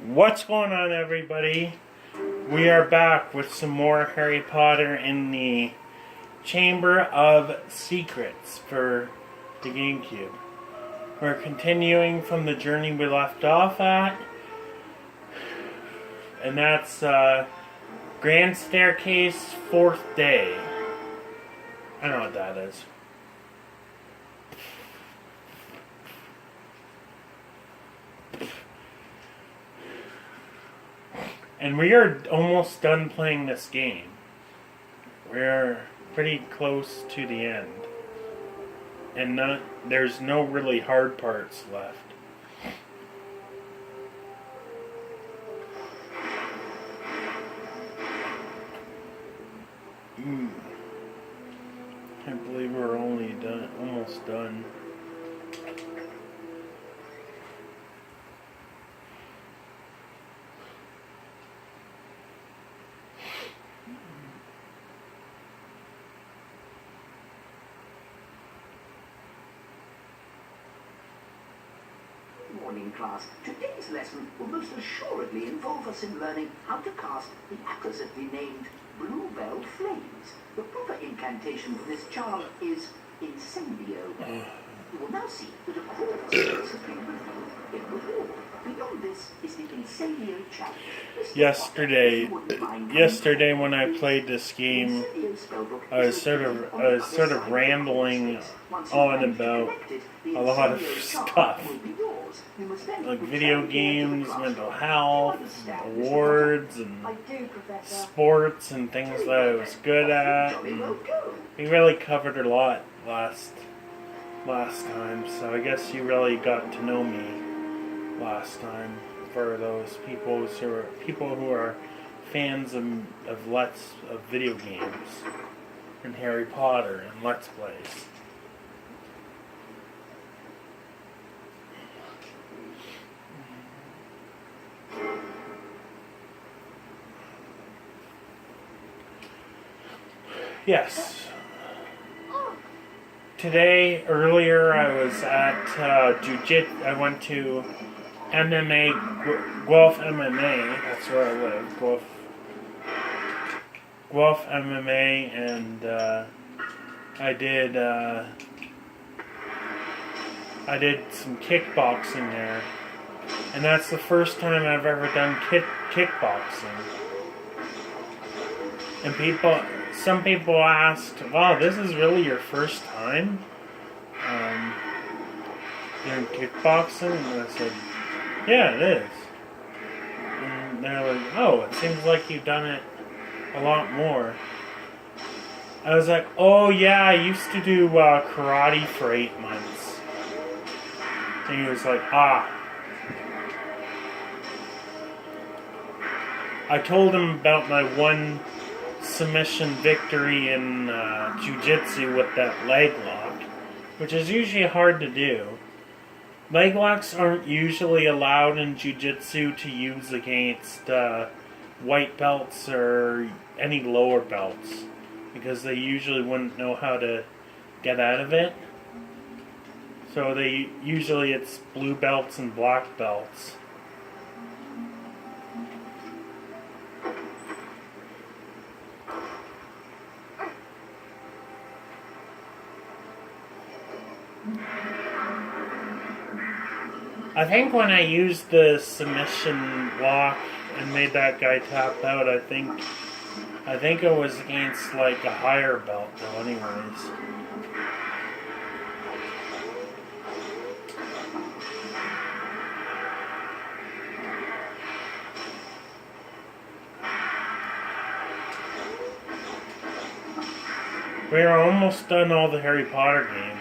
What's going on, everybody? We are back with some more Harry Potter in the Chamber of Secrets for the GameCube. We're continuing from the journey we left off at, and that's Grand Staircase, 4th day. I don't know what that is. And we are almost done playing this game. We're pretty close to the end. And there's no really hard parts left. Can't believe we're almost done. Morning, class. Today's lesson will most assuredly involve us in learning how to cast the appositely named Bluebell Flames. The proper incantation for this charm is Incendio. You will now see that a core space has been revealed in the wall. Beyond this is the Incendio challenge. Yesterday when I played this game, I was sort of rambling on about a lot of stuff, like video games, mental health, awards, and sports, and things that I was good at. And we really covered a lot last time, so I guess you really got to know me last time. For those people who are fans of video games and Harry Potter and Let's Plays. Yes. Earlier I was at Jiu-Jitsu. I went to MMA, Guelph MMA, that's where I live, Guelph MMA, and I did some kickboxing there, and that's the first time I've ever done kickboxing. And some people asked, wow, this is really your first time doing kickboxing? And I said, yeah, it is. And they're like, oh, it seems like you've done it a lot more. I was like, oh yeah, I used to do karate for 8 months. And he was like, I told him about my one submission victory in Jiu-Jitsu with that leg lock, which is usually hard to do. Leg locks aren't usually allowed in Jiu-Jitsu to use against white belts or any lower belts, because they usually wouldn't know how to get out of it. So usually it's blue belts and black belts. I think when I used the submission lock and made that guy tap out, I think it was against like a higher belt though anyways. We are almost done all the Harry Potter games.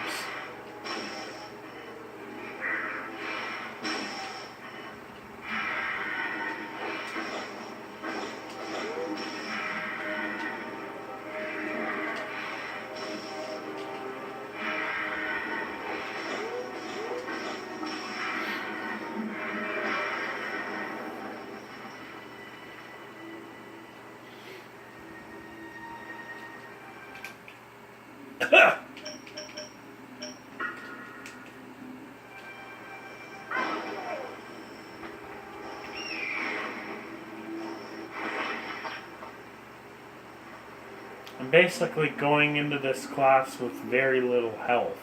basically going into this class with very little health.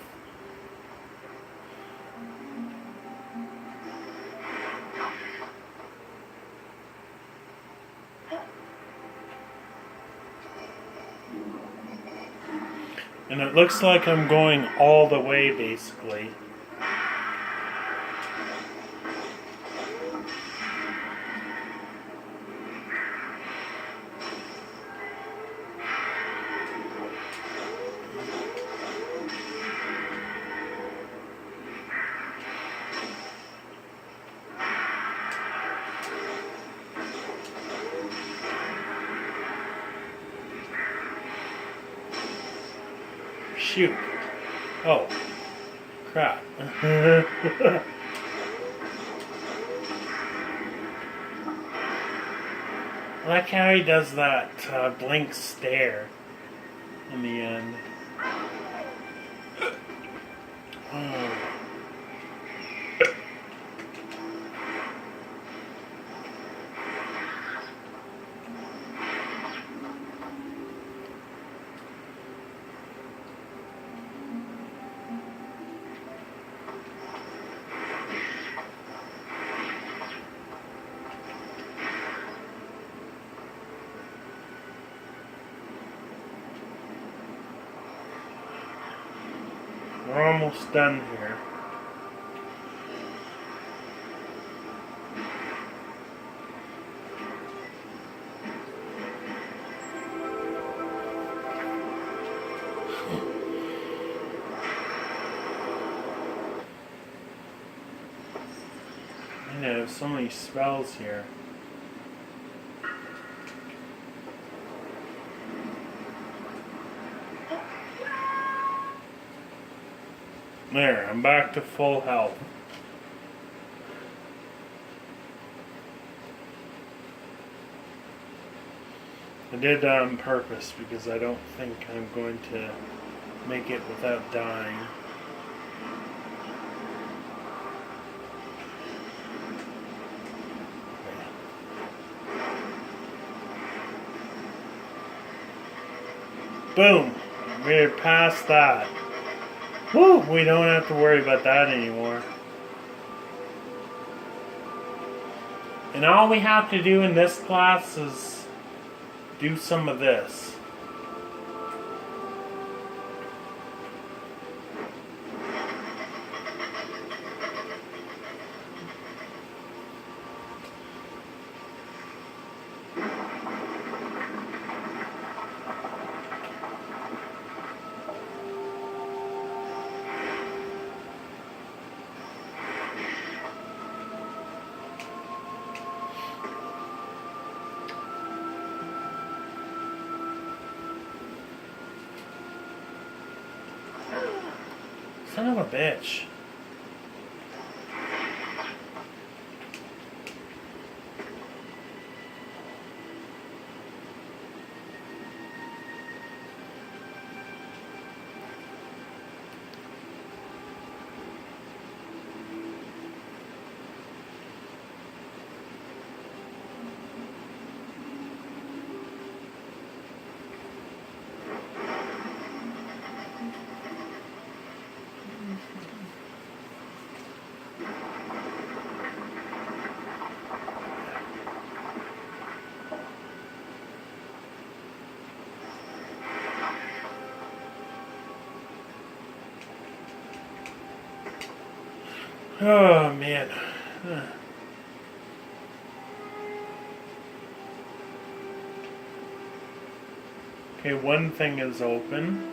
And it looks like I'm going all the way, basically. Shoot. Oh. Crap. I like how he does that blink stare in the end. Oh. We're almost done here. I know, so many spells here. There, I'm back to full health. I did that on purpose because I don't think I'm going to make it without dying. Boom! We're past that. Woo! We don't have to worry about that anymore. And all we have to do in this class is do some of this. Son of a bitch. Oh, man. Okay, one thing is open.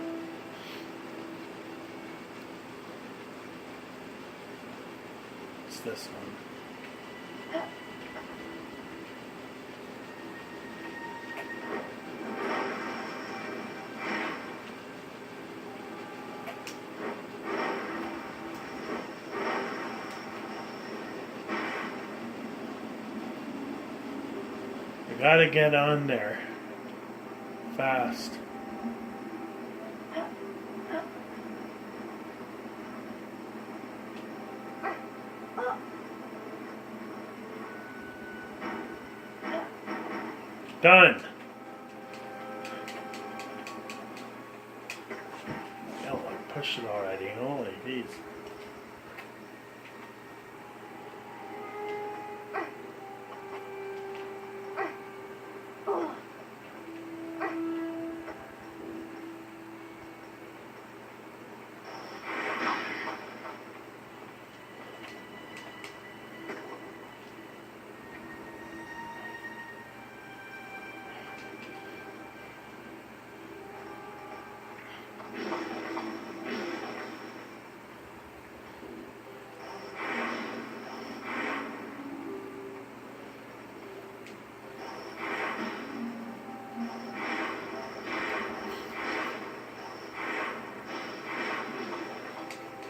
It's this one. Gotta get on there. Fast. Done. it already. Holy jeez.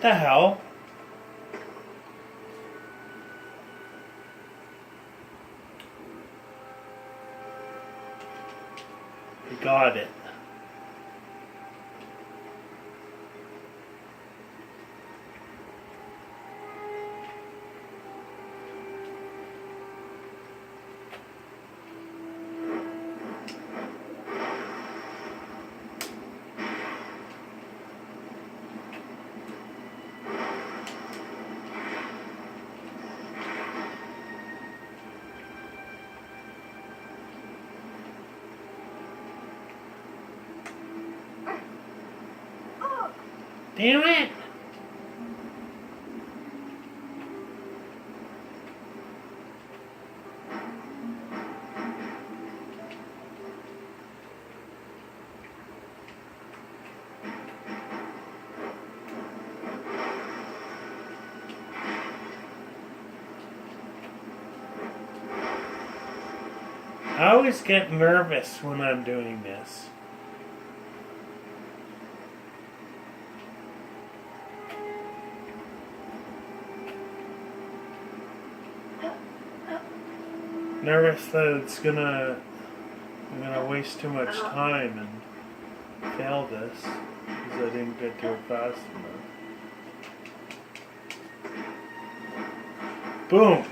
The hell? We got it. Damn it! I always get nervous when I'm doing this. Nervous that I'm gonna waste too much time and fail this because I didn't get to it fast enough. Boom!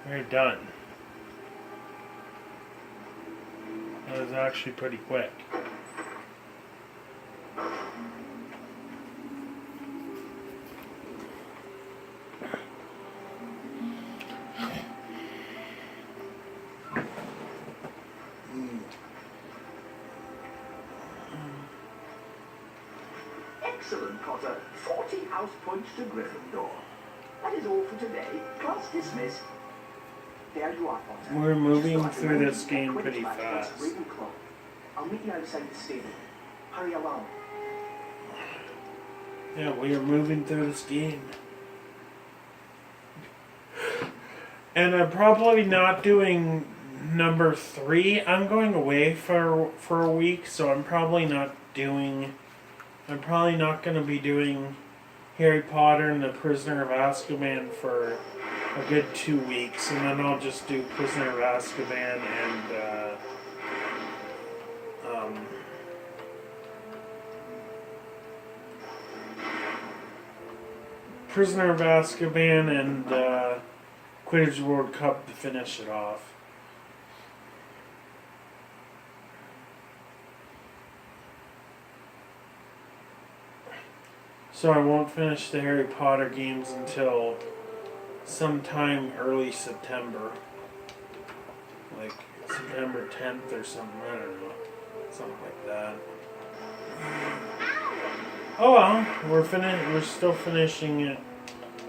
We're done. That was actually pretty quick. Excellent, Potter. 40 house points to Gryffindor. That is all for today. Class dismissed. There you are, Potter. We're moving through this game pretty fast. I'll meet you outside the stable. Hurry along. Yeah, we are moving through this game. And I'm probably not doing number 3. I'm going away for a week, so I'm probably not going to be doing Harry Potter and the Prisoner of Azkaban for a good 2 weeks, and then I'll just do Prisoner of Azkaban and Prisoner of Azkaban and Quidditch World Cup to finish it off. So I won't finish the Harry Potter games until sometime early September. Like September 10th or something, I don't know. Something like that. Oh well, we're still finishing it,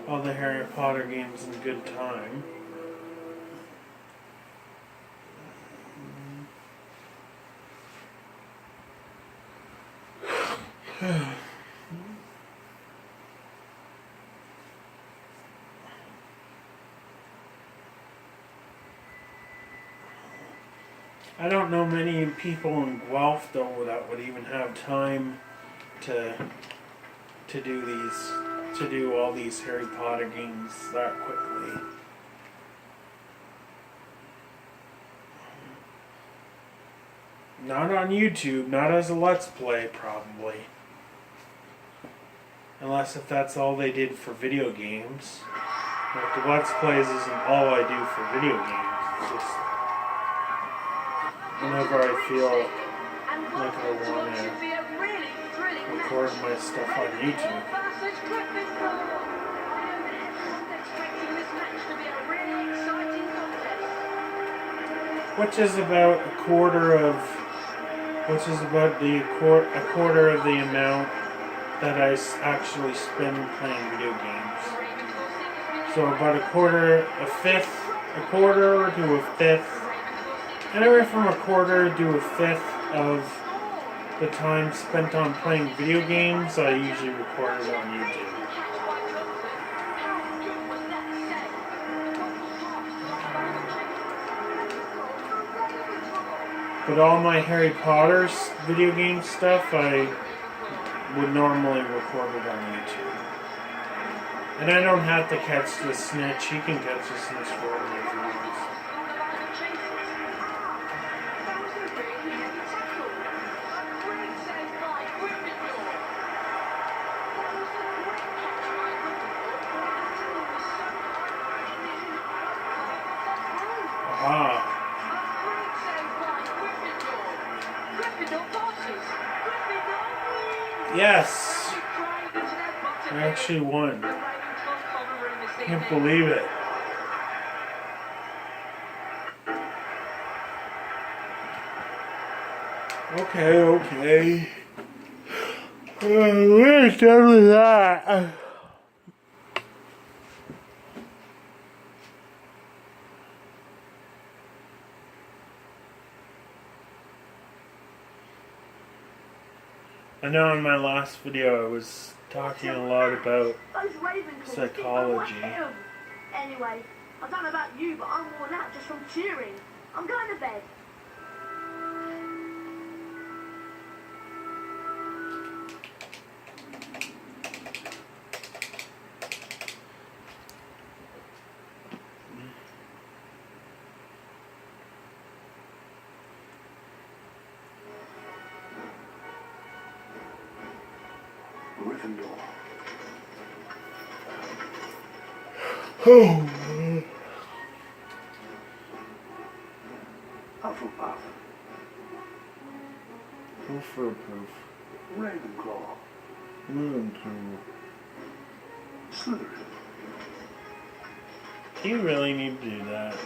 all the Harry Potter games in good time. I don't know many people in Guelph though that would even have time to do all these Harry Potter games that quickly. Not on YouTube, not as a Let's Play probably. Unless if that's all they did for video games. Like the Let's Plays isn't all I do for video games. It's just whenever I feel like I want to record my stuff on YouTube. Which is about a quarter of the amount that I actually spend playing video games. So about a quarter to a fifth, anywhere from a quarter to a fifth of the time spent on playing video games, I usually record it on YouTube. But all my Harry Potter video game stuff, I would normally record it on YouTube. And I don't have to catch the snitch. He can catch the snitch for me if he wants. Aha. Yes! I actually won. Can't believe it. Okay. We're done with that. I know in my last video I was talking a lot about psychology. Anyway, I don't know about you, but I'm worn out just from cheering. I'm going to bed. Gryffindor. Oh. Hufflepuff. Hufflepuff. Ravenclaw. Slytherin. Do you really need to do that?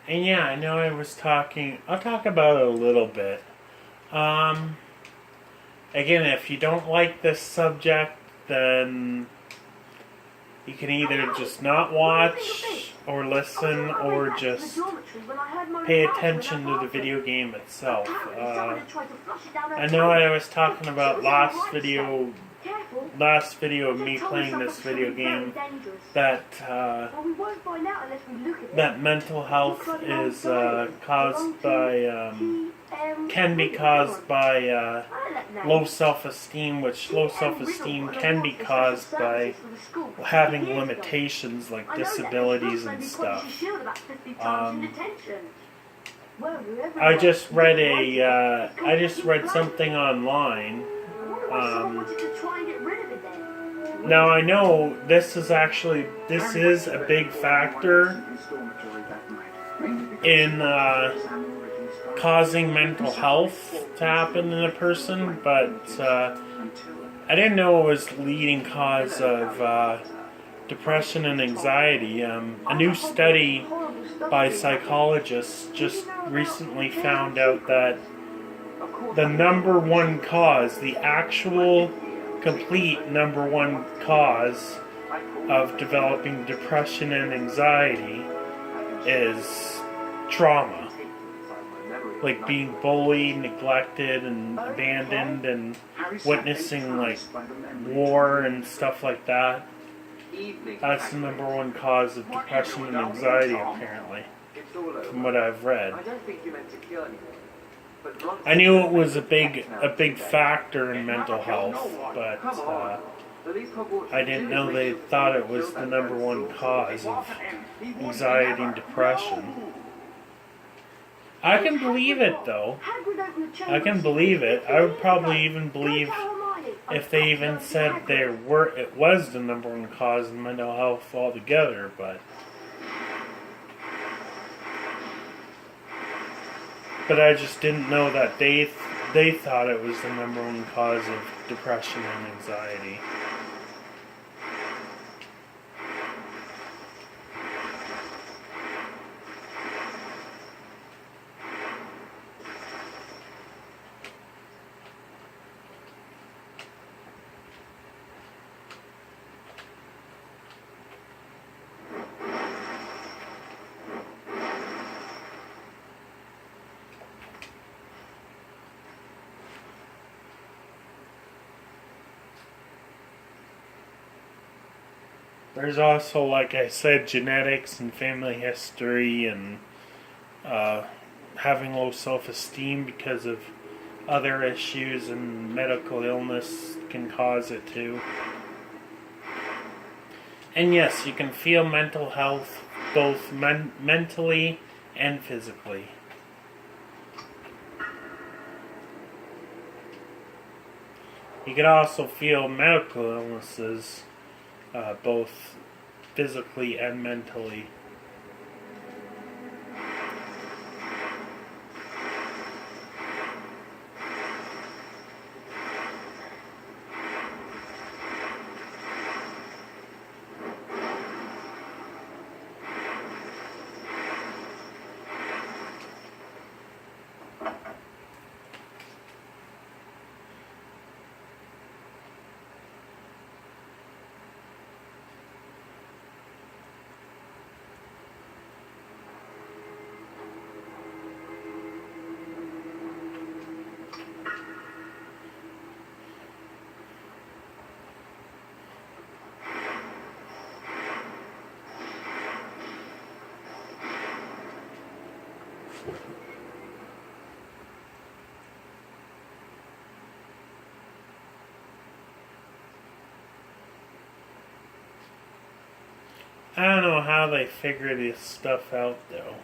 And yeah, I know I was talking, I'll talk about it a little bit. Again, if you don't like this subject, then you can either just not watch or listen or just pay attention to the video game itself. I know I was talking about last video of me playing this video game that mental health is caused by can be caused by low self-esteem, which low self-esteem can be caused by having limitations like disabilities and stuff. I just read something online. Now I know this is a big factor in causing mental health to happen in a person, but I didn't know it was the leading cause of depression and anxiety. A new study by psychologists just recently found out that the number one cause, the actual complete number one cause of developing depression and anxiety is trauma. Like being bullied, neglected, and abandoned, and witnessing like war and stuff like that. That's the number one cause of depression and anxiety, apparently, from what I've read. I knew it was a big factor in mental health, but I didn't know they thought it was the number one cause of anxiety and depression. I can believe it, though. I can believe it. I would probably even believe if they even said it was the number one cause of mental health altogether, but but I just didn't know that they thought it was the number one cause of depression and anxiety. There's also, like I said, genetics and family history and having low self-esteem because of other issues, and medical illness can cause it too. And yes, you can feel mental health both mentally and physically. You can also feel medical illnesses both physically and mentally. I don't know how they figure this stuff out, though.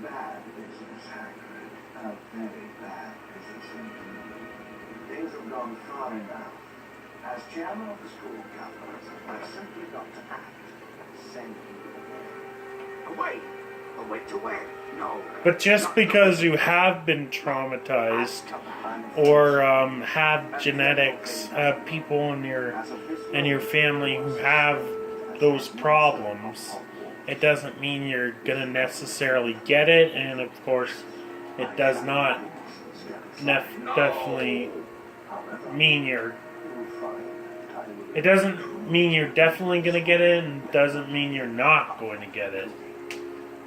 Bad business, Hagrid. A very bad business indeed. Things have gone far enough. As chairman of the school governors, I've simply got to act. Send you away. Away to where? No. But just because you have been traumatized or have genetics, have people in your family who have those problems, it doesn't mean you're gonna necessarily get it, and of course, it does not definitely mean you're. It doesn't mean you're definitely gonna get it, and doesn't mean you're not going to get it.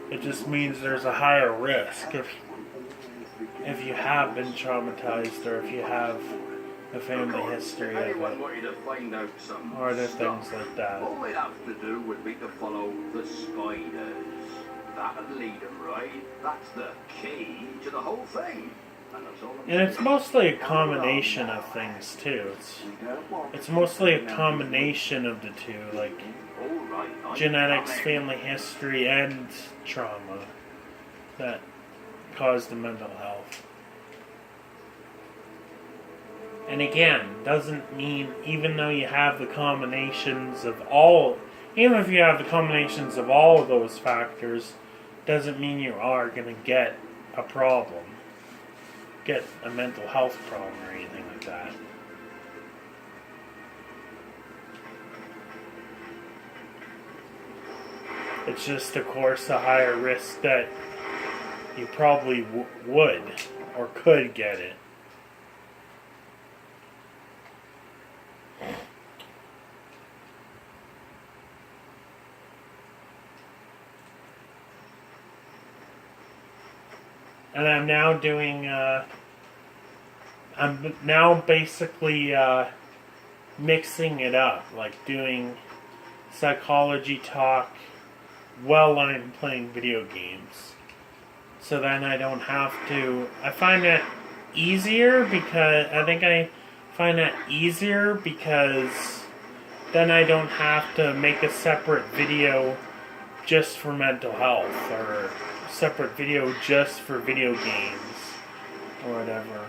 It just means there's a higher risk if you have been traumatized or if you have a family history of it, or other things like that. All they'd have to do would be to follow the spiders. That'd lead them right. That's the key to the whole thing. And it's mostly a combination of things too. It's mostly a combination of the two, like genetics, family history, and trauma that cause the mental health. And again, doesn't mean, even though you have the combinations of all, even if you have the combinations of all of those factors, doesn't mean you are going to get a problem, get a mental health problem or anything like that. It's just, of course, a higher risk that you probably would or could get it. And I'm now doing, I'm now basically mixing it up, like doing psychology talk while I'm playing video games. So then I don't have to, I find that easier because, then I don't have to make a separate video just for mental health, or separate video just for video games, or whatever.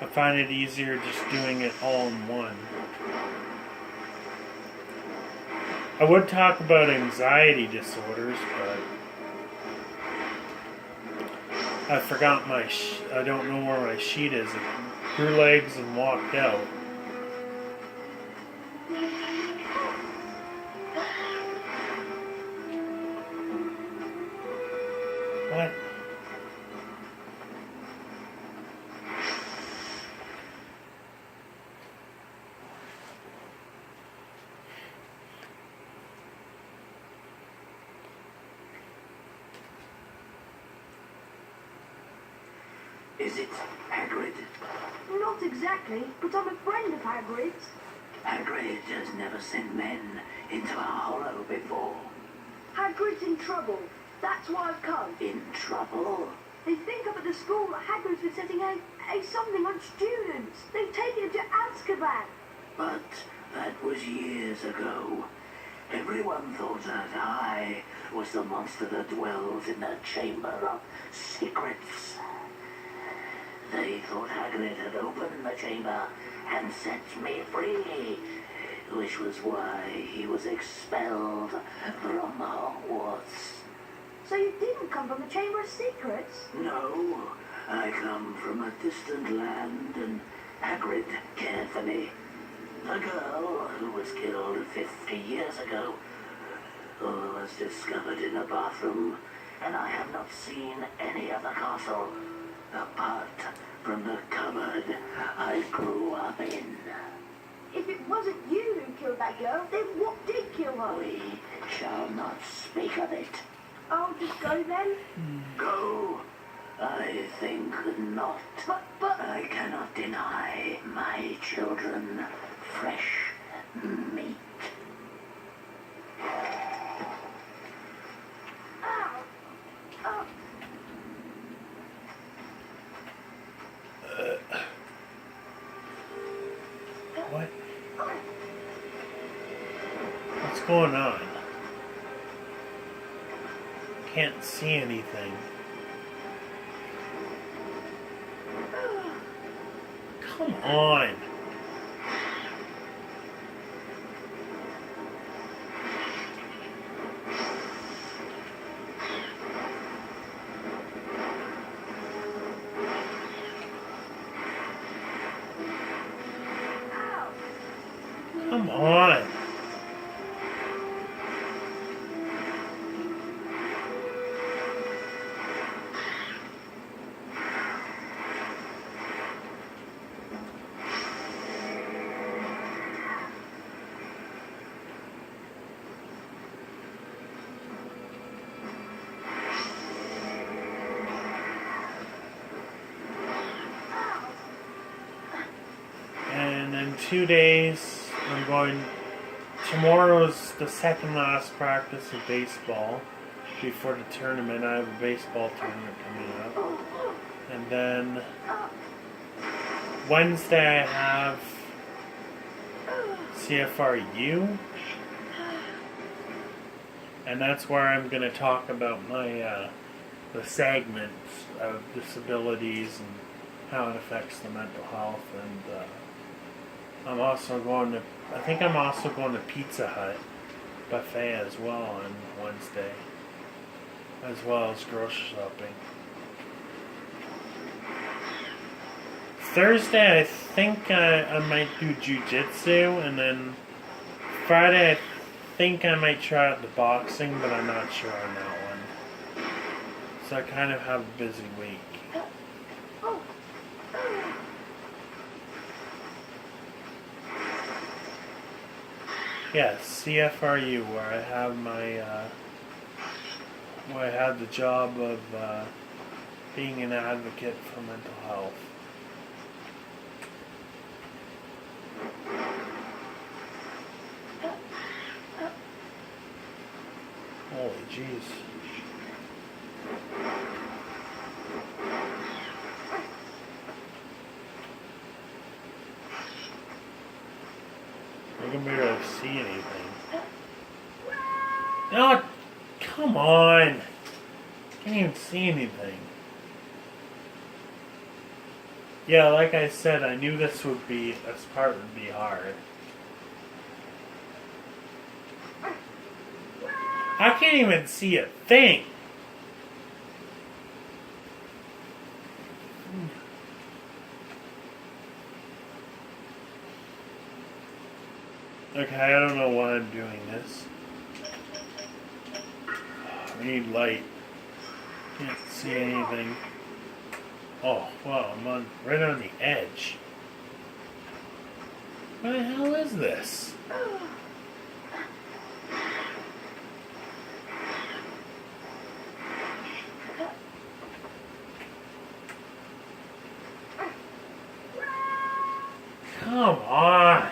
I find it easier just doing it all in one. I would talk about anxiety disorders, but I forgot I don't know where my sheet is. It grew legs and walked out. What? Is it Hagrid? Not exactly, but I'm a friend of Hagrid's. Hagrid has never sent men into a hollow before. Hagrid's in trouble. That's why I've come. In trouble? They think up at the school that Hagrid's been setting a something on students. They've taken him to Azkaban. But that was years ago. Everyone thought that I was the monster that dwells in the Chamber of Secrets. They thought Hagrid had opened the chamber and set me free, which was why he was expelled from Hogwarts. So you didn't come from the Chamber of Secrets? No, I come from a distant land and Hagrid cared for me. The girl who was killed 50 years ago was discovered in a bathroom, and I have not seen any of the castle apart from the cupboard I grew up in. If it wasn't you who killed that girl, then what did kill her? We shall not speak of it. I'll just go then. Go? I think not. But I cannot deny my children fresh meat. ow! Oh, What? What's going on? Can't see anything. Come on. ow! Come on. And in 2 days, tomorrow's the second last practice of baseball before the tournament. I have a baseball tournament coming up. And then Wednesday I have CFRU. And that's where I'm going to talk about my the segments of disabilities and how it affects the mental health. And I'm also going to Pizza Hut buffet as well on Wednesday, as well as grocery shopping. Thursday, I think I might do jujitsu, and then Friday, I think I might try out the boxing, but I'm not sure on that one. So I kind of have a busy week. Yes, CFRU, where I have where I have the job of being an advocate for mental health. Holy jeez. I can barely see anything. No, come on. Can't even see anything. Yeah, like I said, I knew this part would be hard. I can't even see a thing. Okay, I don't know why I'm doing this. I need light. Can't see anything. Oh, wow, I'm right on the edge. What the hell is this? Come on!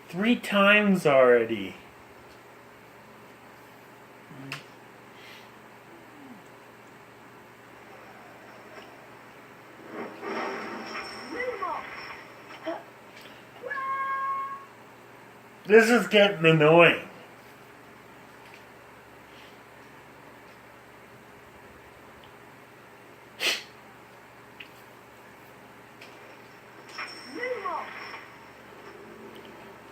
3 times already. This is getting annoying.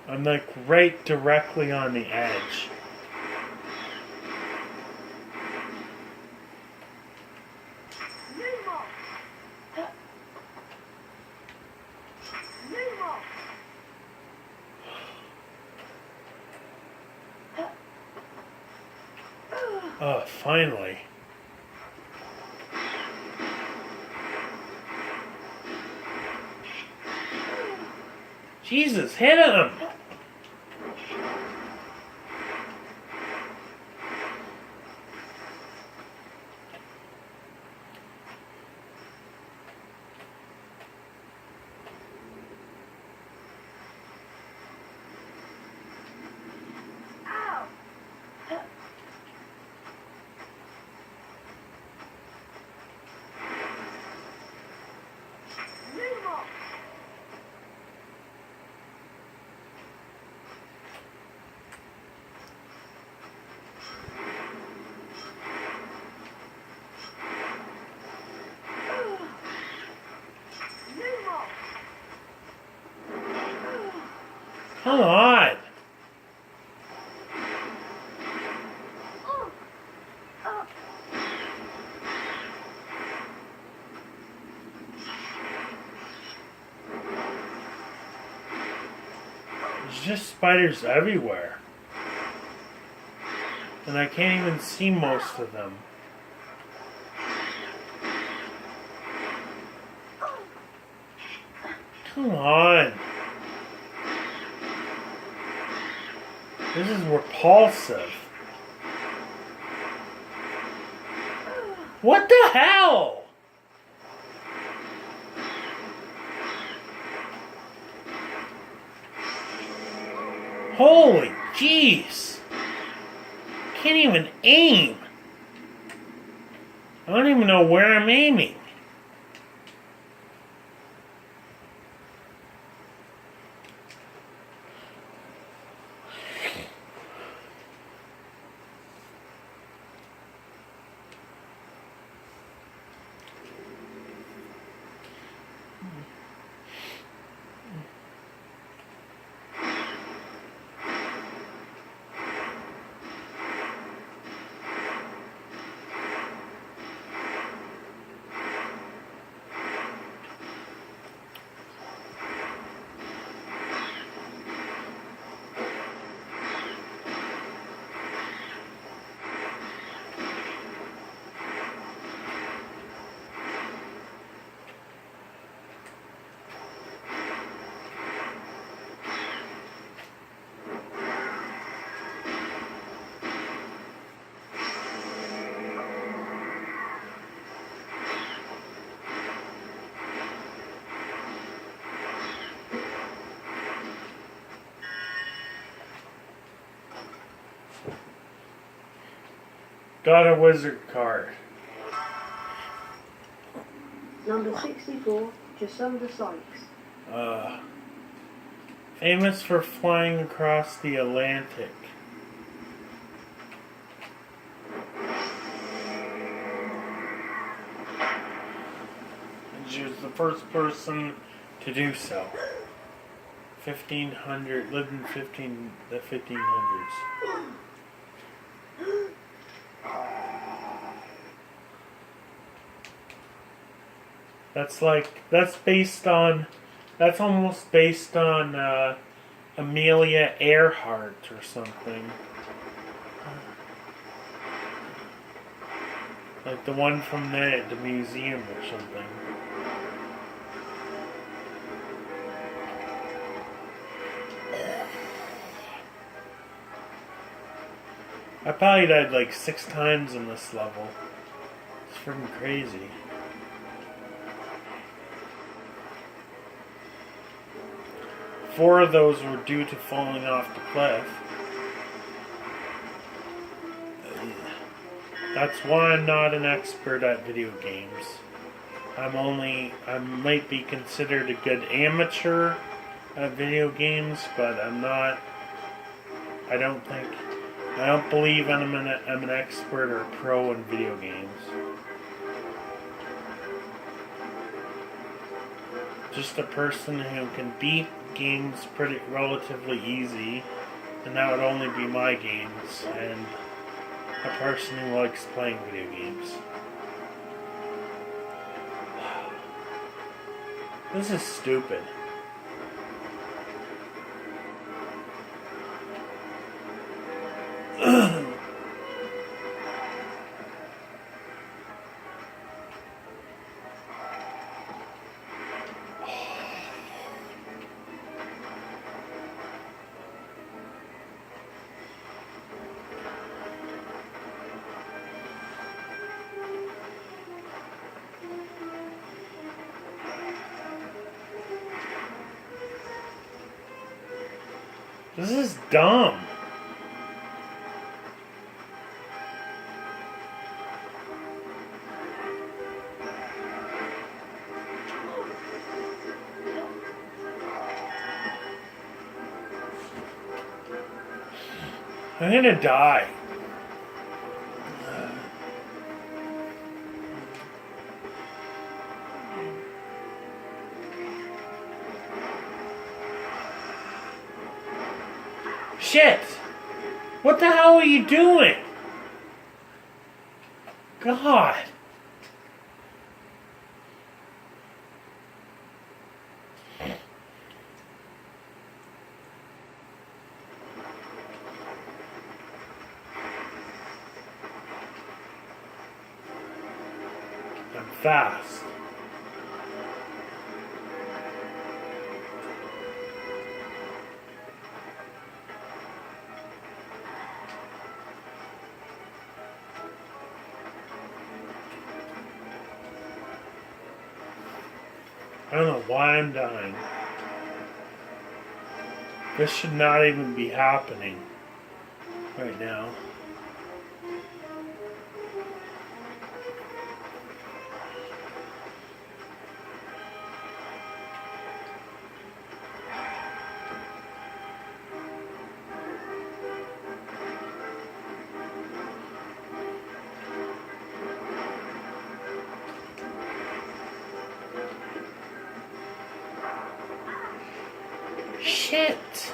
I'm like right directly on the edge. Oh, finally. Jesus, hit him! Come on! There's just spiders everywhere. And I can't even see most of them. Come on! This is repulsive. What the hell? Holy jeez. Can't even aim. I don't even know where I'm aiming. Got a wizard card. Number 64, Jacinda Sykes. Famous for flying across the Atlantic. She was the first person to do so. 1500, lived in the 1500s. That's almost based on Amelia Earhart or something. Like the one from the museum or something. I probably died like 6 times in this level. It's freaking crazy. Four of those were due to falling off the cliff. That's why I'm not an expert at video games. I might be considered a good amateur at video games, but I'm not. I don't believe I'm an expert or a pro in video games. Just a person who can beat games pretty relatively easy, and that would only be my games, and a person who likes playing video games. This is stupid. This is dumb. I'm gonna die. Shit! What the hell are you doing? God. I'm fast. I don't know why I'm dying. This should not even be happening right now. Shit!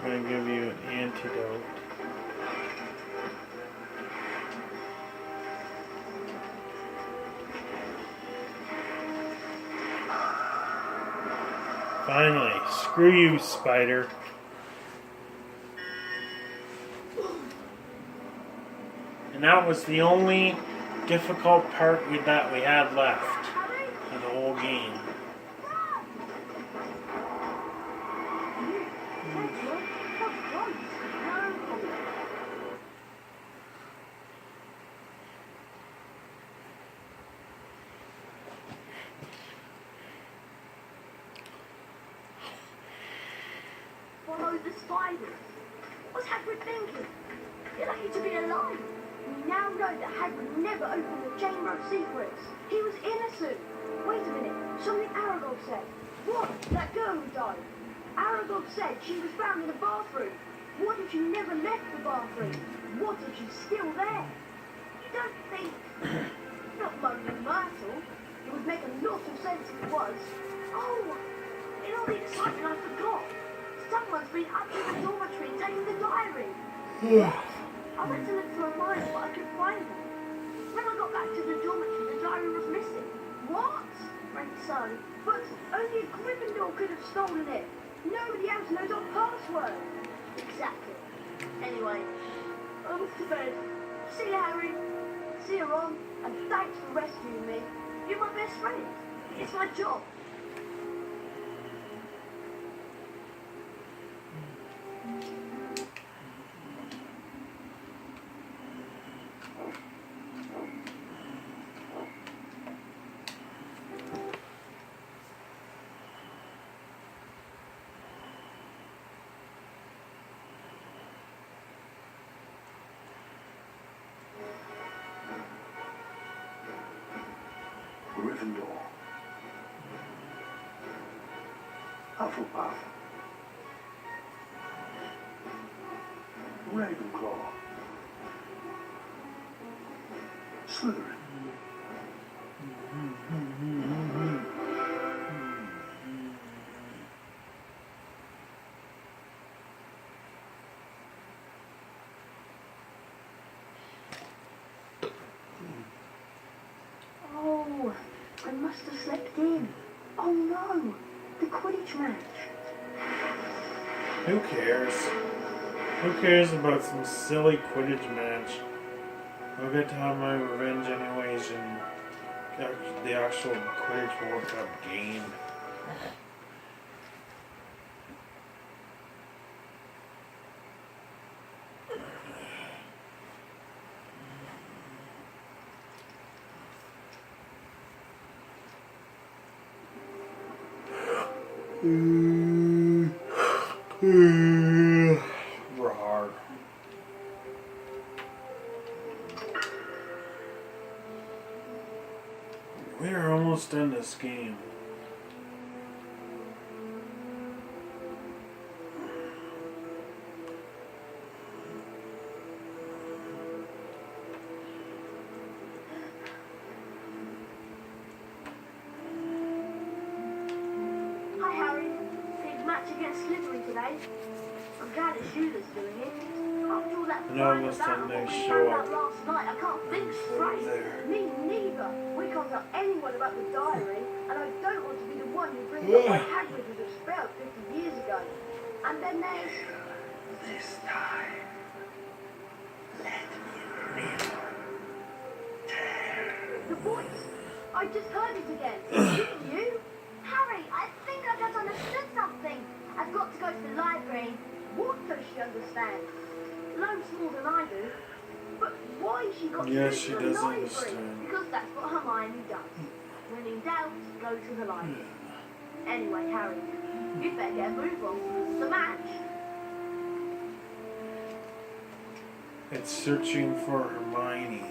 I'm going to give you an antidote. If Finally. Screw you, spider. And that was the only difficult part that we had left in the whole game. Follow the spiders. What's Hagrid thinking? You're lucky to be alive. We now know that Hagrid never opened the Chamber of Secrets. He was innocent. Wait a minute. Something Aragog said. What? That girl who died. Aragog said she was found in the bathroom. What if she never left the bathroom? What if she's still there? You don't think... Not Lonely Myrtle. It would make a lot of sense if it was. Oh, in all the excitement I forgot. Someone's been up to the dormitory and taken the diary. I went to look for a mine, but I couldn't find it. When I got back to the dormitory, the diary was missing. What? Right, so. But only a Gryffindor could have stolen it. Nobody else knows our password. Exactly. Anyway, off to bed. See you, Harry. See you, Ron. And thanks for rescuing me. You're my best friend. It's my job. Gryffindor, Hufflepuff, Ravenclaw, Slytherin. Oh, I must have slept in. Oh no, the Quidditch match. Who cares? Who cares about some silly Quidditch match? I'll get to have my revenge anyways in the actual Quidditch World Cup game. Rawr. We are almost done this game. Hi, Harry. Big match against Slytherin today. I'm glad it's you that's doing it. After all that And flying almost about done and they what we show found out up. last night, I can't think straight. there. Me neither. We can't tell anyone about the diary, and I don't want to be the one who brings up what Hagrid would have spelled 50 years ago. And then there's... This time, let me live. the voice. I just heard it again. Didn't you? Harry, I think I just understood something. I've got to go to the library. What does she understand? Loads more than I do. But why has she got to Yes, go she to the does library? understand. Because that's what Hermione does. When in doubt, go to the library. Anyway, Harry, you'd better get a move on. The match. It's searching for Hermione.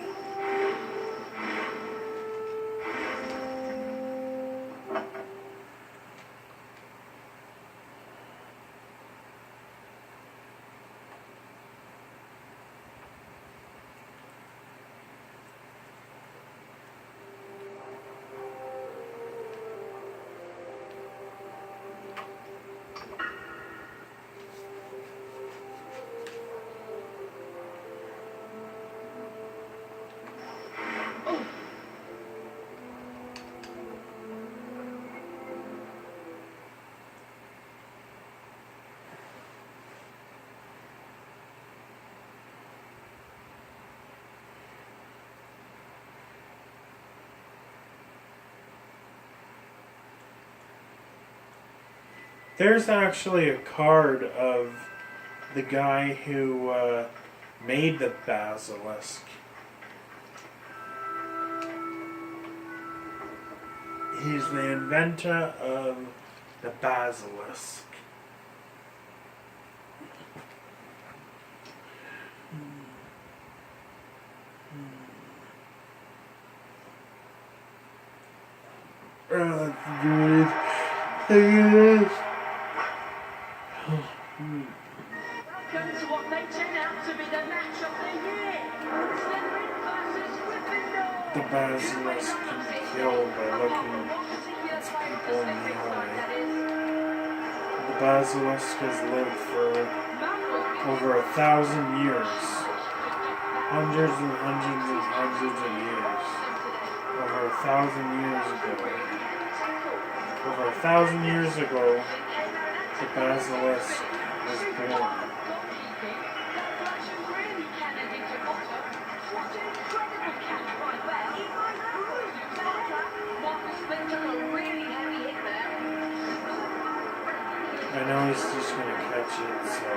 There's actually a card of the guy who made the basilisk. He's the inventor of the basilisk. Welcome to what may turn out to be the match of the year. Slytherin versus Gryffindor. The basilisk can be killed by looking its people in the eye. The basilisk has lived for over 1,000 years. Hundreds and hundreds and hundreds of years. Over 1,000 years ago. Over 1,000 years ago, the basilisk was born. I know he's just gonna catch it, so.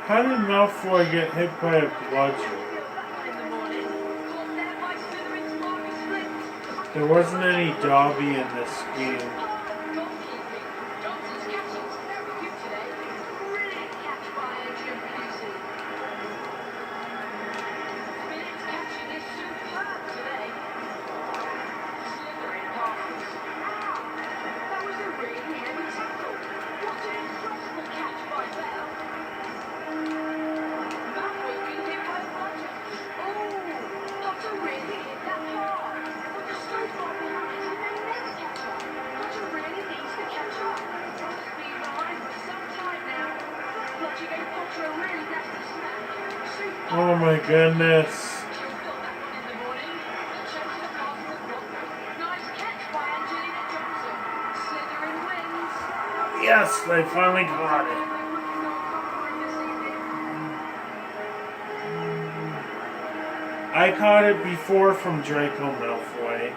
How did Malfoy get hit by a bludgeon? There wasn't any Dobby in this game. Oh my goodness. Yes, they finally caught it. I caught it before from Draco Malfoy.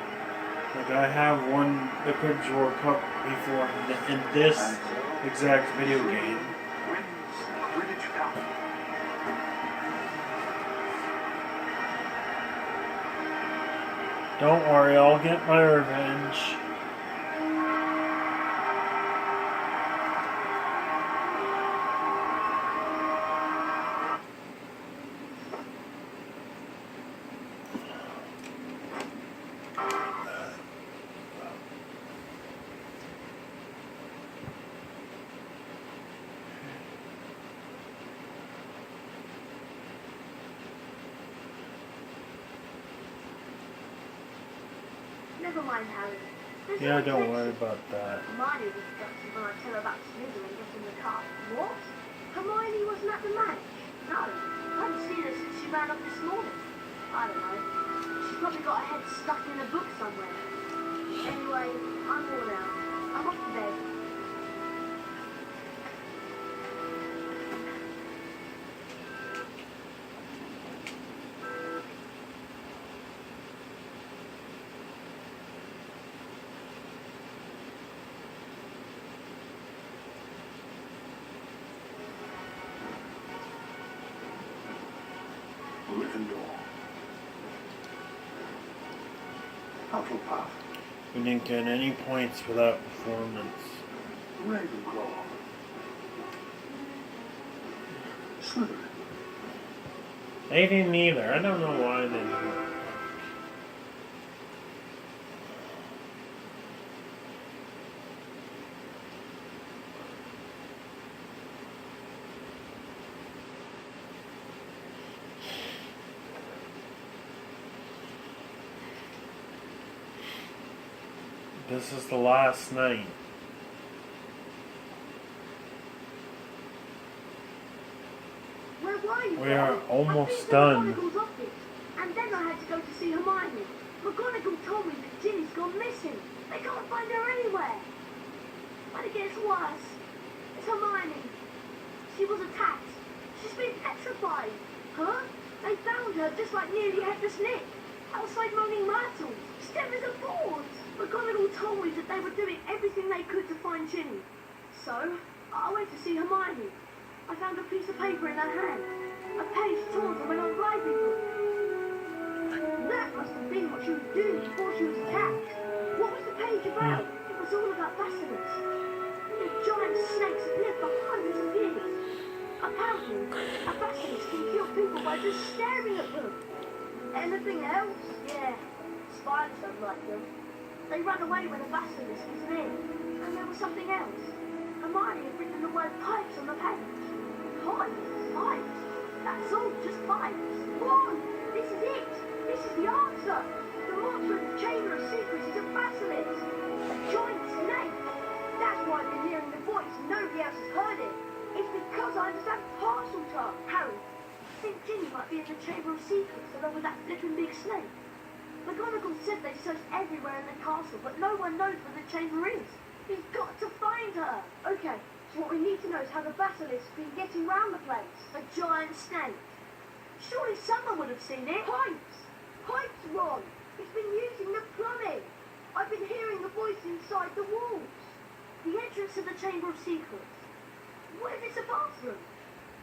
Like I have won the Quidditch Cup before in this exact video game. Wins Quidditch Cup. Don't worry, I'll get my revenge. Never mind, Harry. There's Yeah, no don't tension. worry about that. Hermione was deducted when I tell her about Slytherin getting the cup. What? Hermione wasn't at the match? No. I haven't seen her since she ran off this morning. I don't know. She's probably got her head stuck in a book somewhere. Anyway, I'm worn out. I'm off to bed. Gryffindor. Hufflepuff. We didn't get any points for that performance. Ravenclaw. Slytherin. They didn't either. I don't know why they didn't. this is the last night. Where were you? We are Ron? almost I've been to done. McGonagall's office, and then I had to go to see Hermione. McGonagall told me that Ginny's gone missing. They can't find her anywhere. But it gets worse. It's Hermione. She was attacked. She's been petrified. Huh? They found her just like nearly Headless Nick, outside Moaning Myrtle, stiff as a board. McGonagall told me that they were doing everything they could to find Ginny. So, I went to see Hermione. I found a piece of paper in her hand, a page torn from an old library book. That must have been what she was doing before she was attacked. What was the page about? It was all about basilisks. They're giant snakes that live for hundreds of years. Apparently, a basilisk can kill people by just staring at them. Anything else? Yeah, spiders don't like them. They run away when a basilisk is near. And there was something else. Hermione had written the word pipes on the page. Pipes? Pipes? That's all, just pipes. Ron, this is it. This is the answer. The monster in the Chamber of Secrets is a basilisk. A giant snake. That's why I've been hearing the voice and nobody else has heard it. It's because I understand parcel tongue. Harry, I think Ginny might be in the Chamber of Secrets along with that flipping big snake. McGonagall said they searched everywhere in the castle, but no one knows where the chamber is. We've got to find her. Okay, so what we need to know is how the basilisk's been getting round the place. A giant snake. Surely someone would have seen it. Pipes! Pipes, Ron! It's been using the plumbing. I've been hearing the voice inside the walls. The entrance to the Chamber of Secrets. What if it's a bathroom?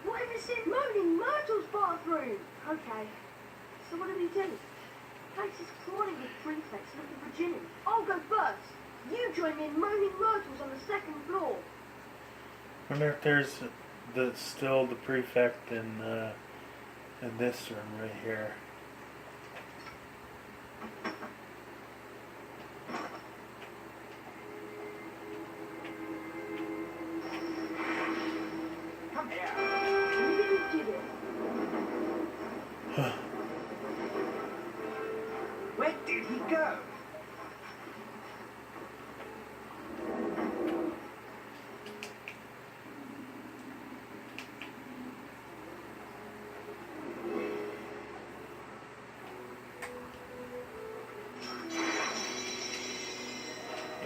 What if it's in Moaning Myrtle's bathroom? Okay, so what do we do? The place is crawling with prefects looking for Ginny. I'll go first. You join me in Moaning Myrtle's on the second floor. I wonder if there's still the prefect in this room right here. Come here. You did it. Where did he go?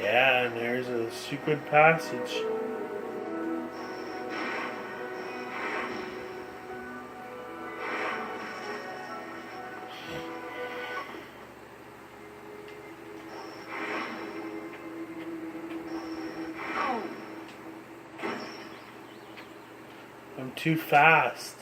Yeah, and there's a secret passage. I'm too fast.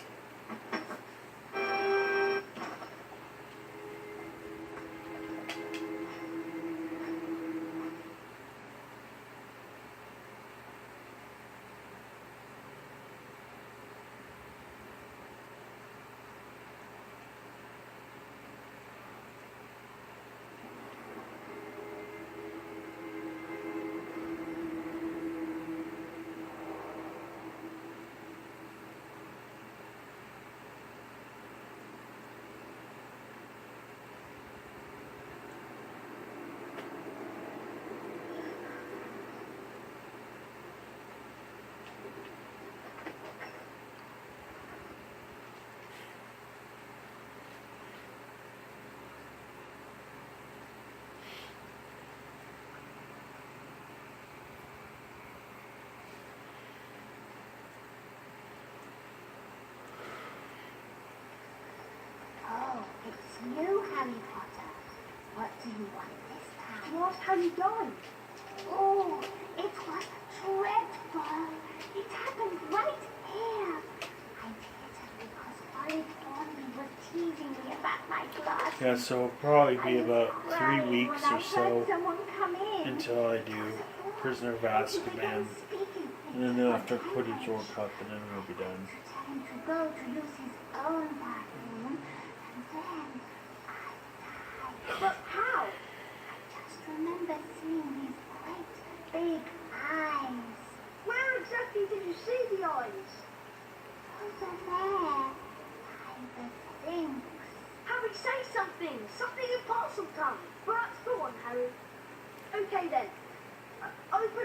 Oh, it's you, Harry Potter. What do you want this time? You asked how you died. Oh, it was dreadful. It happened right here. I did it because Ollie Thornby was teasing me about my glasses. Yeah, so it'll probably I be was about 3 crying weeks when I or so heard someone come in. until I do Prisoner of Azkaban. And then they'll have to Quidditch World Cup, and then we'll be done. Tell him to go to use his own bathroom, and then I died. But how? I just remember seeing his great big eyes. Where exactly did you see the eyes? Over there, by the Sphinx. Harry, say something! Something in parcel tongue! But go on, Harry. Okay then,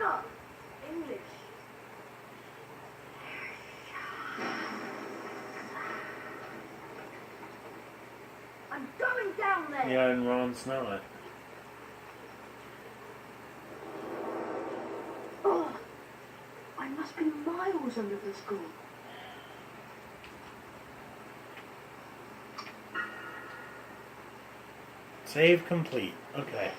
Potter. English. I'm going down there. Yeah, and Ron's not. Oh, I must be miles under the school. Save complete. Okay.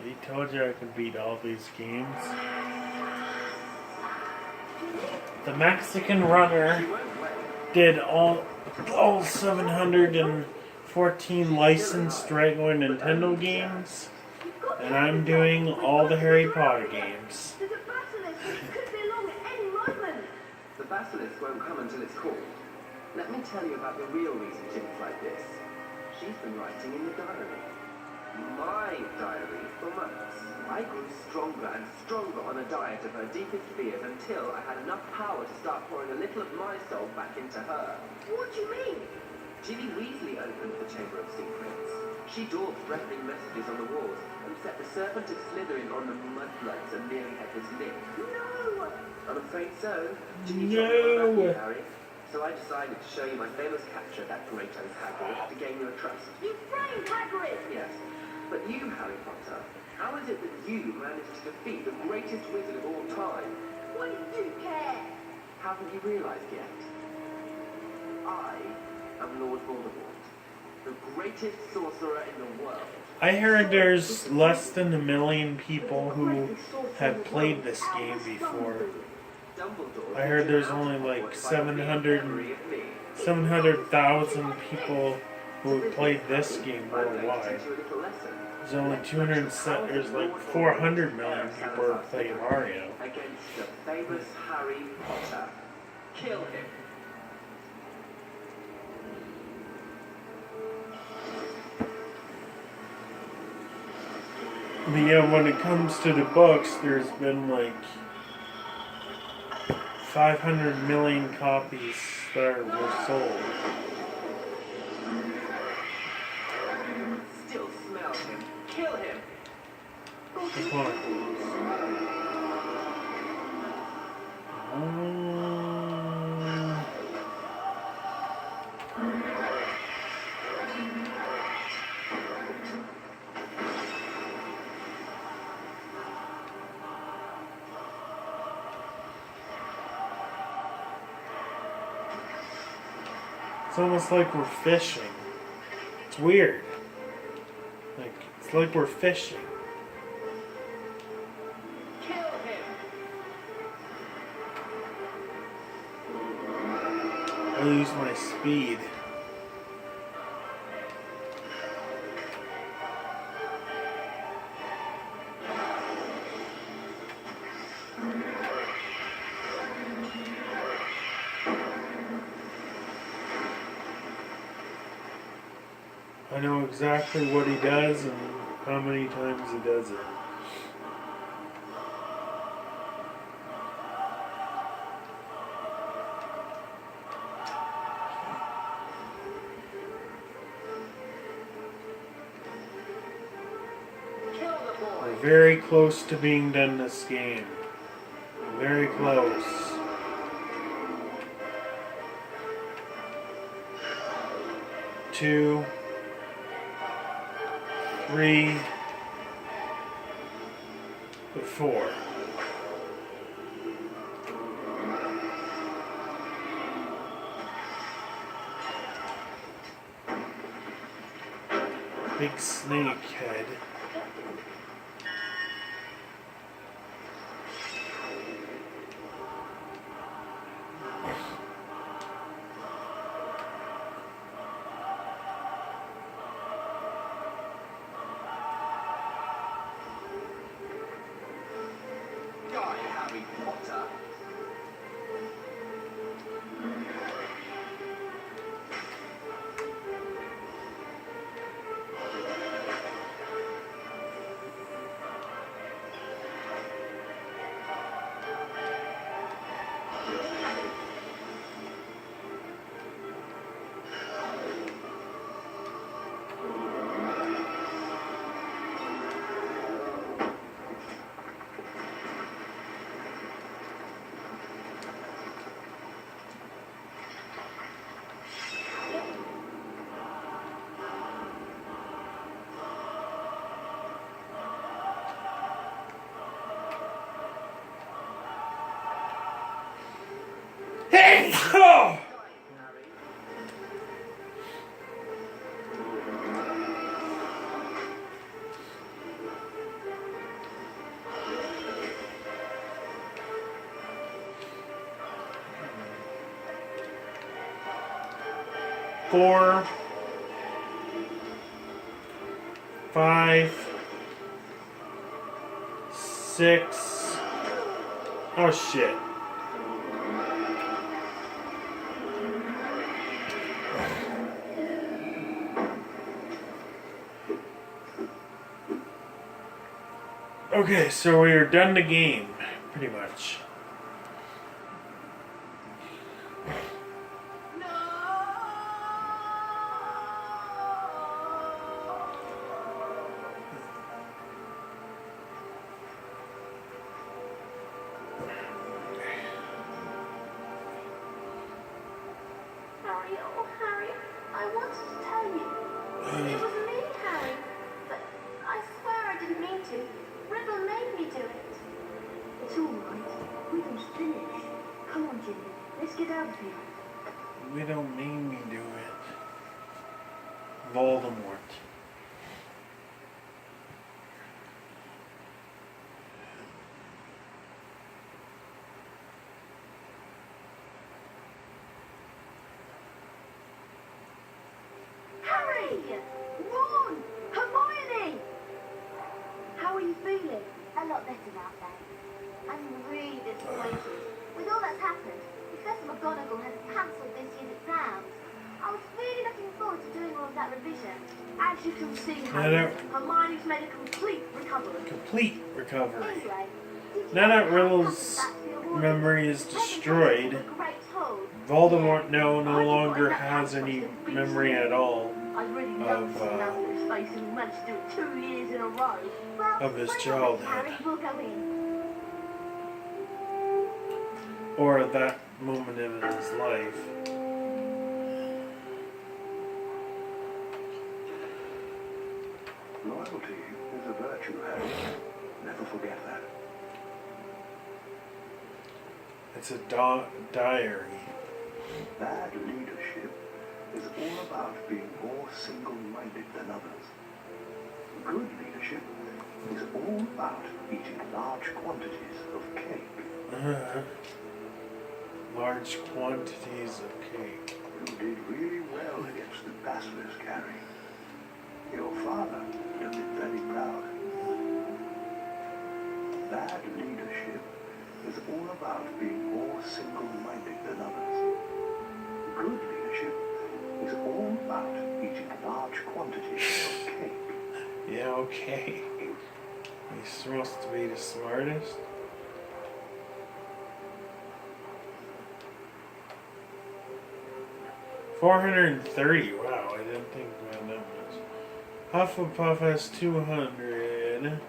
She told you I could beat all these games. The Mexican runner did all 714 licensed regular Nintendo games, and I'm doing all the Harry Potter games. There's a basilisk which could be along at any moment. The basilisk won't come until it's called. Let me tell you about the real reason Ginny's like this. She's been writing in the diary. My diary for months. I grew stronger and stronger on a diet of her deepest fears until I had enough power to start pouring a little of my soul back into her. What do you mean? Ginny Weasley opened the Chamber of Secrets. She daubed threatening messages on the walls and set the Serpent of Slytherin on the mudbloods and nearly Hedwig's lip. No! I'm afraid so. Ginny No. told me about you, Harry. So I decided to show you my famous capture of that great oaf Hagrid to gain your trust. You framed Hagrid! Yes. But you, Harry Potter, how is it that you managed to defeat the greatest wizard of all time? Why do you care? Haven't you realised yet? I am Lord Voldemort, the greatest sorcerer in the world. I heard there's less than 1 million people who have played this game before. Dumbledore. I heard there's only like 700,000 people who have played this game worldwide. There's only there's like 400 million people who have played Mario. Against the famous Harry Potter. Kill him. But yeah, when it comes to the books, there's been like 500 million copies that were sold. Still smell him. Kill him. Come on. It's almost like we're fishing. It's weird. It's like we're fishing. Kill him. I lose my speed. I know exactly what he does and how many times he does it. Kill the boy. We're very close to being done this game. Very close. Two, 3, 4. Big snake head. Die, Harry Potter. Hey! Oh! Four, 5, 6. Oh shit. Okay, so we are done the game, pretty much. Harry, oh Harry, I wanted to tell you. It was me, Harry. But I swear I didn't mean to. River made me do it. It's all right. River's finished. Come on, Jimmy. Let's get out of here. We don't mean me do it. Voldemort. Harry! Ron! Hermione! How are you feeling? A lot better now, thanks. I'm really disappointed. With all that's happened, Professor McGonagall has cancelled this year's exams. I was really looking forward to doing all of that revision. As you can see, Harry, Hermione's made a complete recovery. Complete recovery. Anyway, did you Now know that how Riddle's happy that field was? memory is Taking destroyed, place was a great hold. Voldemort no I didn't longer find that has out any much of memory BC. at all I really of, love seeing out of his face and he managed to do it 2 years in a row. Well, of his wait a minute, childhood. Harry, we'll go in. or at that moment in his life. Loyalty is a virtue, Harry. Never forget that. It's a diary. Bad leadership is all about being more single-minded than others. Good leadership is all about eating large quantities of cake. Large quantities of cake. You did really well against the basilisk, Harry. Your father would have been very proud. Bad leadership is all about being more single-minded than others. Good leadership is all about eating large quantities of cake. Yeah, okay. He's supposed to be the smartest. $430. Wow, I didn't think about that much. Hufflepuff has 200.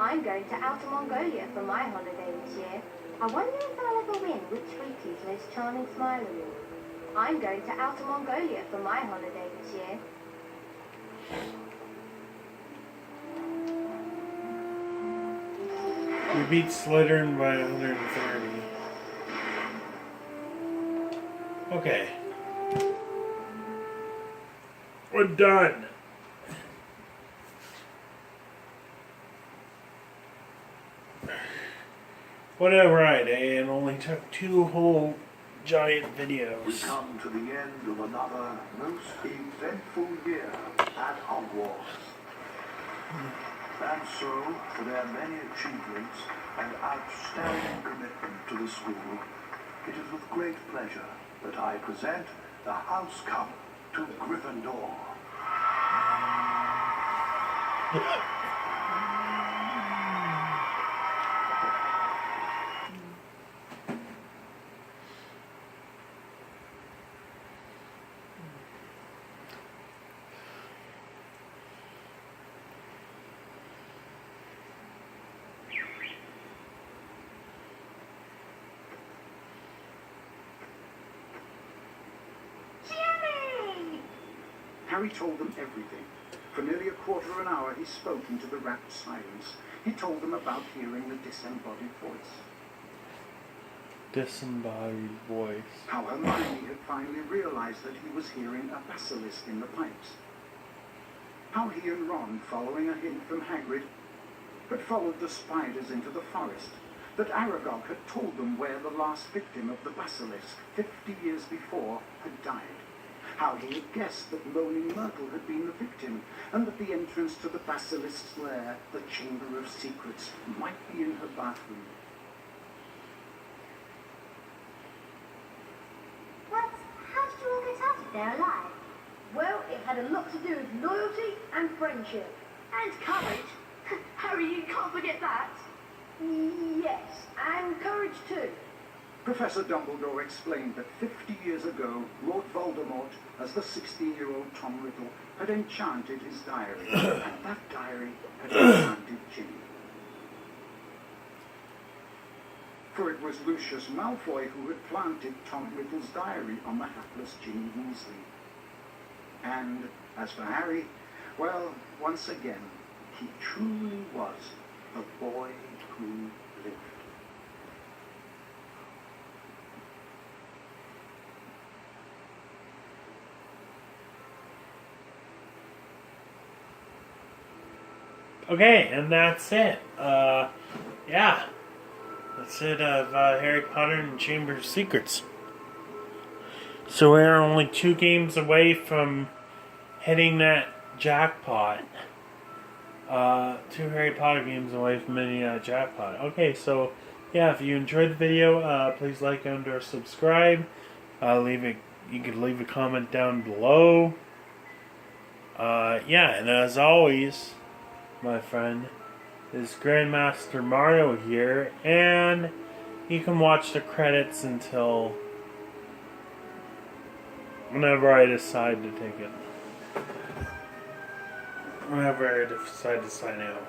I'm going to Outer Mongolia for my holiday this year. I wonder if I'll ever win which Sweetie's most charming smile award. I'm going to Outer Mongolia for my holiday this year. We beat Slytherin by 130. Okay. We're done. What a ride, eh? It only took 2 whole giant We videos. come to the end of another most eventful year at Hogwarts. And so, for their many achievements and outstanding commitment to the school, it is with great pleasure that I present the House Cup to Gryffindor. Jimmy! Harry told them everything. For nearly a quarter of an hour he spoke into the rapt silence. He told them about hearing the disembodied voice. disembodied voice. How Hermione had finally realized that he was hearing a basilisk in the pipes. How he and Ron, following a hint from Hagrid, had followed the spiders into the forest. That Aragog had told them where the last victim of the basilisk, 50 years before, had died. How he had guessed that Moaning Myrtle had been the victim, and that the entrance to the basilisk's lair, the Chamber of Secrets, might be in her bathroom. But how did you all get out of there alive? Well, it had a lot to do with loyalty and friendship. And courage. Harry, you can't forget that. Yes, and courage too. Professor Dumbledore explained that 50 years ago, Lord Voldemort, as the 16-year-old Tom Riddle, had enchanted his diary, and that diary had enchanted Ginny. For it was Lucius Malfoy who had planted Tom Riddle's diary on the hapless Ginny Weasley. And as for Harry, well, once again, he truly was the boy who lived. Okay, and that's it. Yeah. That's it of Harry Potter and the Chamber of Secrets. So we're only 2 games away from hitting that jackpot. 2 Harry Potter games away from hitting that jackpot. Okay, so yeah, if you enjoyed the video, please like and/or subscribe. You could leave a comment down below. Yeah, and as always, my friend, is Grandmaster Mario here, and you can watch the credits until whenever I decide to take it. Whenever I decide to sign out.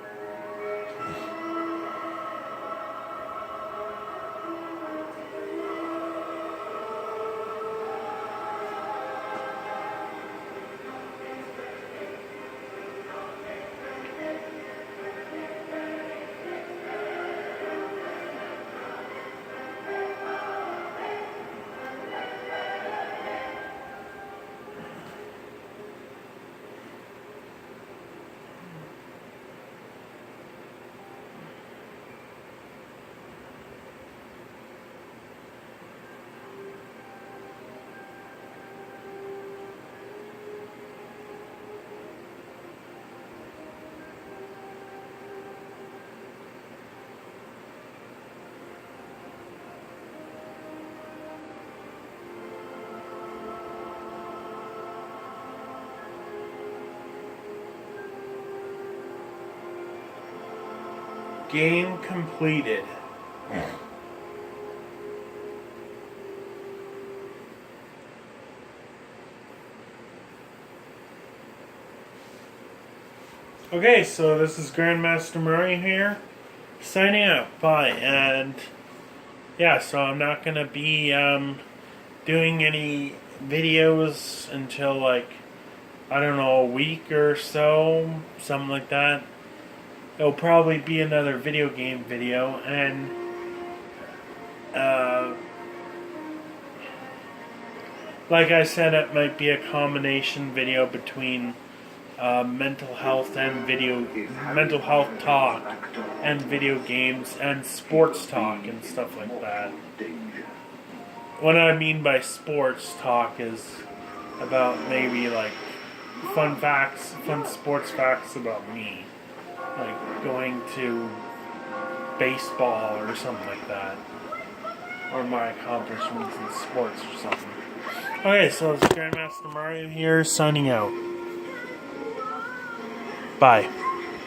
Game completed. Okay, so this is Grandmaster Murray here, signing out. Bye. And yeah, so I'm not gonna be doing any videos until like, I don't know, a week or so, something like that. It'll probably be another video game video, and like I said, it might be a combination video between mental health talk and video games and sports talk and stuff like that. What I mean by sports talk is about maybe like fun sports facts about me. Like going to baseball or something like that. Or my accomplishments in sports or something. Okay, so it's Grandmaster Mario here, signing out. Bye.